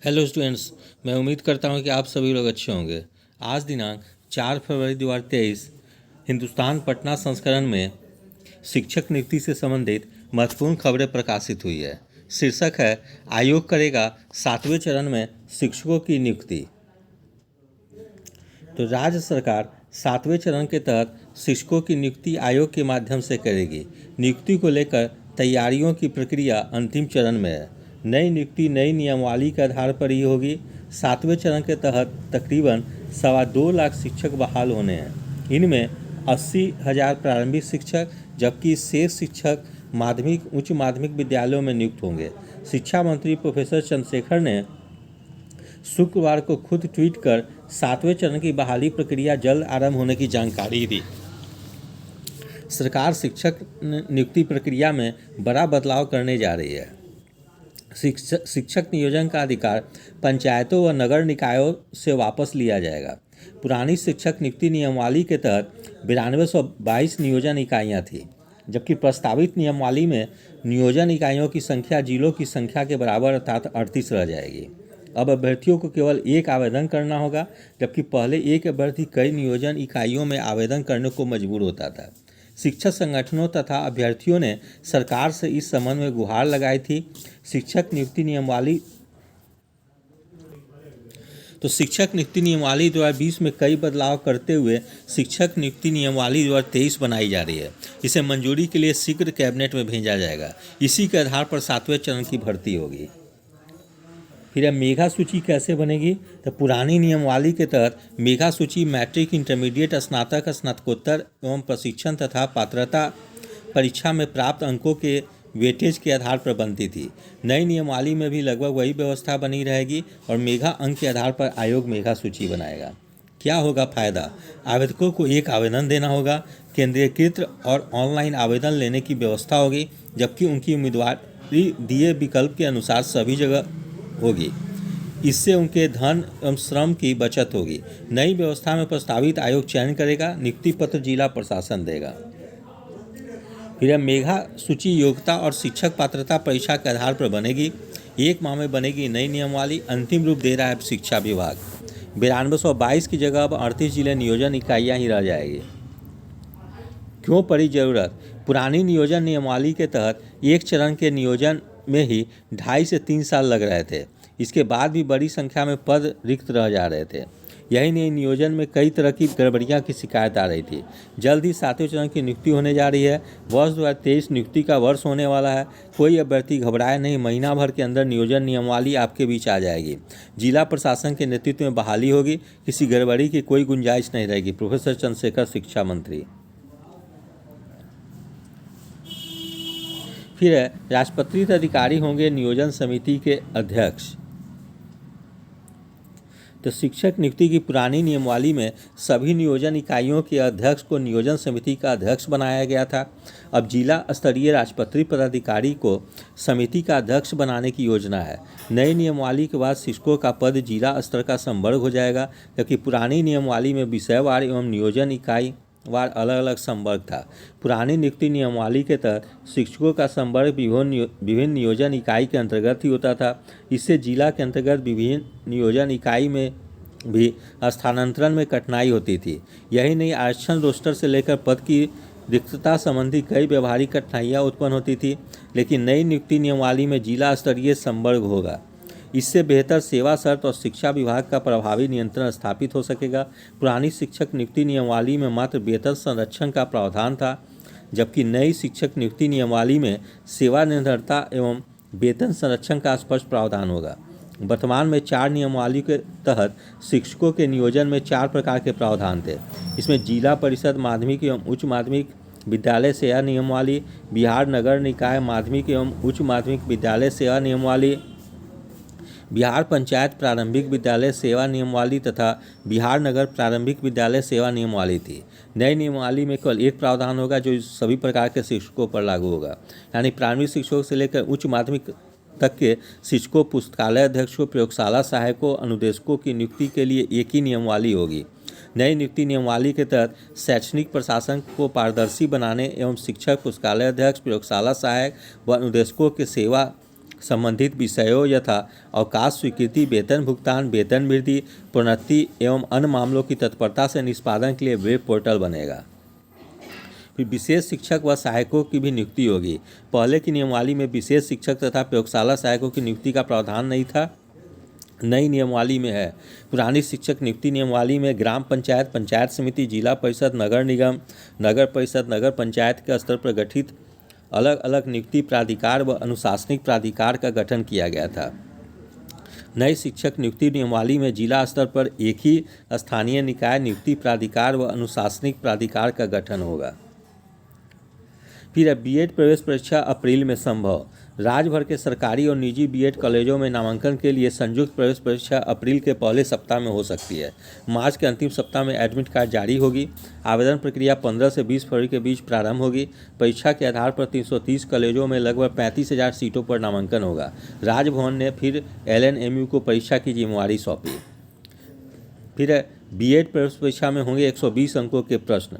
Hello students, मैं उम्मीद करता हूं कि आप सभी लोग अच्छे होंगे। आज दिनांक 4 फरवरी 2023 हिंदुस्तान पटना संस्करण में शिक्षक नियुक्ति से संबंधित महत्वपूर्ण खबरें प्रकाशित हुई है। शीर्षक है, आयोग करेगा 7वें चरण में शिक्षकों की नियुक्ति। तो राज्य सरकार 7वें चरण के तहत शिक्षकों की नियुक्ति आयोग के माध्यम से करेगी। नियुक्ति को लेकर तैयारियों की प्रक्रिया अंतिम चरण में है। नई नियुक्ति नई नियमावली के आधार पर ही होगी। 7वें चरण के तहत तकरीबन 2.25 लाख शिक्षक बहाल होने हैं। इनमें 80,000 प्रारंभिक शिक्षक जबकि शेष शिक्षक माध्यमिक उच्च माध्यमिक विद्यालयों में नियुक्त होंगे। शिक्षा मंत्री प्रोफेसर चंद्रशेखर ने शुक्रवार को खुद ट्वीट कर 7वें चरण की बहाली प्रक्रिया जल्द आरंभ होने की जानकारी दी। सरकार शिक्षक नियुक्ति प्रक्रिया में बड़ा बदलाव करने जा रही है। शिक्षक नियोजन का अधिकार पंचायतों व नगर निकायों से वापस लिया जाएगा। पुरानी शिक्षक नियुक्ति नियमावली के तहत 9222 नियोजन इकाइयाँ थीं, जबकि प्रस्तावित नियमावली में नियोजन इकाइयों की संख्या जिलों की संख्या के बराबर अर्थात 38 रह जाएगी। अब अभ्यर्थियों को केवल एक आवेदन करना होगा, जबकि पहले एक अभ्यर्थी कई नियोजन इकाइयों में आवेदन करने को मजबूर होता था। शिक्षक संगठनों तथा अभ्यर्थियों ने सरकार से इस संबंध में गुहार लगाई थी। शिक्षक नियुक्ति नियमावली 2020 में कई बदलाव करते हुए शिक्षक नियुक्ति नियमावली 2023 बनाई जा रही है। इसे मंजूरी के लिए शीघ्र कैबिनेट में भेजा जाएगा। इसी के आधार पर 7वें चरण की भर्ती होगी। फिर अब मेधा सूची कैसे बनेगी? तो पुरानी नियमावली के तहत मेधा सूची मैट्रिक, इंटरमीडिएट, स्नातक, स्नातकोत्तर एवं प्रशिक्षण तथा पात्रता परीक्षा में प्राप्त अंकों के वेटेज के आधार पर बनती थी। नई नियमावली में भी लगभग वही व्यवस्था बनी रहेगी और मेधा अंक के आधार पर आयोग मेधा सूची बनाएगा। क्या होगा फायदा? आवेदकों को एक आवेदन देना होगा, केंद्रीयकृत और ऑनलाइन आवेदन लेने की व्यवस्था होगी, जबकि उनकी उम्मीदवारी दिए विकल्प के अनुसार सभी जगह होगी। इससे उनके धन एवं श्रम की बचत होगी। नई व्यवस्था में प्रस्तावित आयोग चयन करेगा, नियुक्ति पत्र जिला प्रशासन देगा। फिर मेधा सूची योग्यता और शिक्षक पात्रता परीक्षा के आधार पर बनेगी। 1 माह में बनेगी नई नियमावली। अंतिम रूप दे रहा है शिक्षा विभाग। 9222 की जगह अब 38 जिले नियोजन इकाइयाँ ही रह जाएगी। क्यों पड़ी जरूरत? पुरानी नियोजन नियमावली के तहत एक चरण के नियोजन में ही 2.5 से 3 साल लग रहे थे। इसके बाद भी बड़ी संख्या में पद रिक्त रह जा रहे थे। यही नहीं, नियोजन में कई तरह की गड़बड़ियां की शिकायत आ रही थी। जल्द ही 7वें चरण की नियुक्ति होने जा रही है। वर्ष 2023 नियुक्ति का वर्ष होने वाला है। कोई अभ्यर्थी घबराए नहीं, महीना भर के अंदर नियोजन नियमावली आपके बीच आ जाएगी। जिला प्रशासन के नेतृत्व में बहाली होगी। किसी गड़बड़ी की कोई गुंजाइश नहीं रहेगी। प्रोफेसर चंद्रशेखर, शिक्षा मंत्री। फिर राजपत्रित अधिकारी होंगे नियोजन समिति के अध्यक्ष। तो शिक्षक नियुक्ति की पुरानी नियमावली में सभी नियोजन इकाइयों के अध्यक्ष को नियोजन समिति का अध्यक्ष बनाया गया था। अब जिला स्तरीय राजपत्रित पदाधिकारी को समिति का अध्यक्ष बनाने की योजना है। नई नियमावली के बाद शिक्षकों का पद जिला स्तर का संवर्ग हो जाएगा, जबकि पुरानी नियमावली में विषयवार एवं नियोजन इकाई वार अलग अलग संवर्ग था। पुरानी नियुक्ति नियमावली के तहत शिक्षकों का संवर्ग विभिन्न नियोजन इकाई के अंतर्गत ही होता था। इससे जिला के अंतर्गत विभिन्न नियोजन इकाई में भी स्थानांतरण में कठिनाई होती थी। यही नहीं, आरक्षण रोस्टर से लेकर पद की रिक्तता संबंधी कई व्यवहारिक कठिनाइयाँ उत्पन्न होती थी। लेकिन नई नियुक्ति नियमावली में जिला स्तरीय संवर्ग होगा। इससे बेहतर सेवा शर्त और शिक्षा विभाग का प्रभावी नियंत्रण स्थापित हो सकेगा। पुरानी शिक्षक नियुक्ति नियमावली में मात्र वेतन संरक्षण का प्रावधान था, जबकि नई शिक्षक नियुक्ति नियमावली में सेवा निरंतरता एवं वेतन संरक्षण का स्पष्ट प्रावधान होगा। वर्तमान में 4 नियमावली के तहत शिक्षकों के नियोजन में 4 प्रकार के प्रावधान थे। इसमें जिला परिषद माध्यमिक एवं उच्च माध्यमिक विद्यालय सेवा नियमावली, बिहार नगर निकाय माध्यमिक एवं उच्च माध्यमिक विद्यालय सेवा नियमावली, बिहार पंचायत प्रारंभिक विद्यालय सेवा नियमावली तथा बिहार नगर प्रारंभिक विद्यालय सेवा नियमावली थी। नई नियमावली में केवल एक प्रावधान होगा जो सभी प्रकार के शिक्षकों पर लागू होगा, यानी प्राइमरी शिक्षकों से लेकर उच्च माध्यमिक तक के शिक्षकों, पुस्तकालय अध्यक्षों, प्रयोगशाला सहायकों, अनुदेशकों की नियुक्ति के लिए एक ही नियमावली होगी। नई नियुक्ति नियमावली के तहत शैक्षणिक प्रशासन को पारदर्शी बनाने एवं शिक्षक, पुस्तकालय अध्यक्ष, प्रयोगशाला सहायक व अनुदेशकों के सेवा संबंधित विषयों यथा अवकाश स्वीकृति, वेतन भुगतान, वेतन वृद्धि, प्रोन्नति एवं अन्य मामलों की तत्परता से निष्पादन के लिए वेब पोर्टल बनेगा। फिर विशेष शिक्षक व सहायकों की भी नियुक्ति होगी। पहले की नियमावली में विशेष शिक्षक तथा प्रयोगशाला सहायकों की नियुक्ति का प्रावधान नहीं था, नई नियमावली में है। पुरानी शिक्षक नियुक्ति नियमावली में ग्राम पंचायत, पंचायत समिति, जिला परिषद, नगर निगम, नगर परिषद, नगर पंचायत के स्तर पर गठित अलग अलग नियुक्ति प्राधिकार व अनुशासनिक प्राधिकार का गठन किया गया था। नई शिक्षक नियुक्ति नियमावली में जिला स्तर पर एक ही स्थानीय निकाय नियुक्ति प्राधिकार व अनुशासनिक प्राधिकार का गठन होगा। फिर बीएड प्रवेश परीक्षा अप्रैल में संभव। राज्य भर के सरकारी और निजी बीएड कॉलेजों में नामांकन के लिए संयुक्त प्रवेश परीक्षा अप्रैल के पहले सप्ताह में हो सकती है। मार्च के अंतिम सप्ताह में एडमिट कार्ड जारी होगी। आवेदन प्रक्रिया 15 से 20 फरवरी के बीच प्रारंभ होगी। परीक्षा के आधार पर 330 कॉलेजों में लगभग 35,000 सीटों पर नामांकन होगा। राजभवन ने फिर एलएनएमयू को परीक्षा की जिम्मेवारी सौंपी। फिर बीएड प्रवेश परीक्षा में होंगे 120 अंकों के प्रश्न।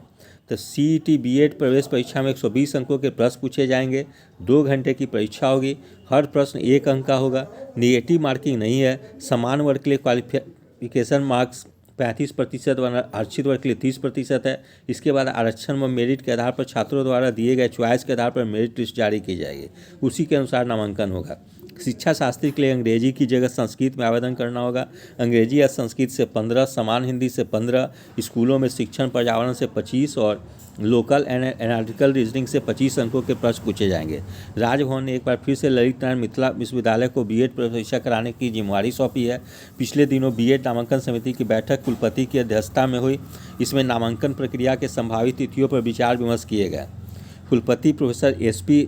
तो सीईटी बीएड प्रवेश परीक्षा में 120 अंकों के प्रश्न पूछे जाएंगे। 2 घंटे की परीक्षा होगी। हर प्रश्न 1 अंक का होगा। निगेटिव मार्किंग नहीं है। समान वर्ग के लिए क्वालिफिकेशन मार्क्स 35% व आरक्षित वर्ग के लिए 30% है। इसके बाद आरक्षण व मेरिट के आधार पर छात्रों द्वारा दिए गए चॉइस के आधार पर मेरिट लिस्ट जारी की जाएगी। उसी के अनुसार नामांकन होगा। शिक्षा शास्त्री के लिए अंग्रेजी की जगह संस्कृत में आवेदन करना होगा। अंग्रेजी या संस्कृत से 15, समान हिंदी से 15, स्कूलों में शिक्षण पर्यावरण से 25 और लोकल एंड एनालिटिकल रीजनिंग से 25 अंकों के प्रश्न पूछे जाएंगे। राजभवन ने एक बार फिर से ललित नारायण मिथिला विश्वविद्यालय को बीएड परीक्षा कराने की जिम्मेवारी सौंपी है। पिछले दिनों बीएड नामांकन समिति की बैठक कुलपति की अध्यक्षता में हुई। इसमें नामांकन प्रक्रिया के संभावित तिथियों पर विचार विमर्श किए गए। कुलपति प्रोफेसर एसपी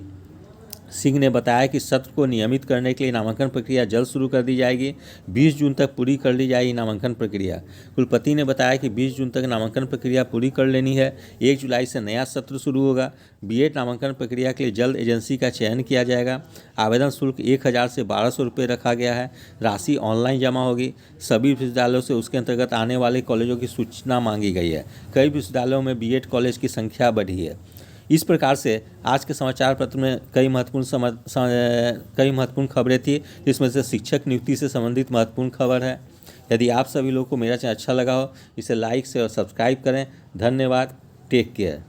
सिंह ने बताया कि सत्र को नियमित करने के लिए नामांकन प्रक्रिया जल्द शुरू कर दी जाएगी। 20 जून तक पूरी कर ली जाएगी नामांकन प्रक्रिया। कुलपति ने बताया कि 20 जून तक नामांकन प्रक्रिया पूरी कर लेनी है। 1 जुलाई से नया सत्र शुरू होगा। बीएड नामांकन प्रक्रिया के लिए जल्द एजेंसी का चयन किया जाएगा। आवेदन शुल्क 1000 से 1200 रुपये रखा गया है। राशि ऑनलाइन जमा होगी। सभी विश्वविद्यालयों से उसके अंतर्गत आने वाले कॉलेजों की सूचना मांगी गई है। कई विश्वविद्यालयों में बीएड कॉलेज की संख्या बढ़ी है। इस प्रकार से आज के समाचार पत्र में कई महत्वपूर्ण खबरें थी, जिसमें से शिक्षक नियुक्ति से संबंधित महत्वपूर्ण खबर है। यदि आप सभी लोगों को मेरा चैनल अच्छा लगा हो, इसे लाइक से और सब्सक्राइब करें। धन्यवाद। Take care.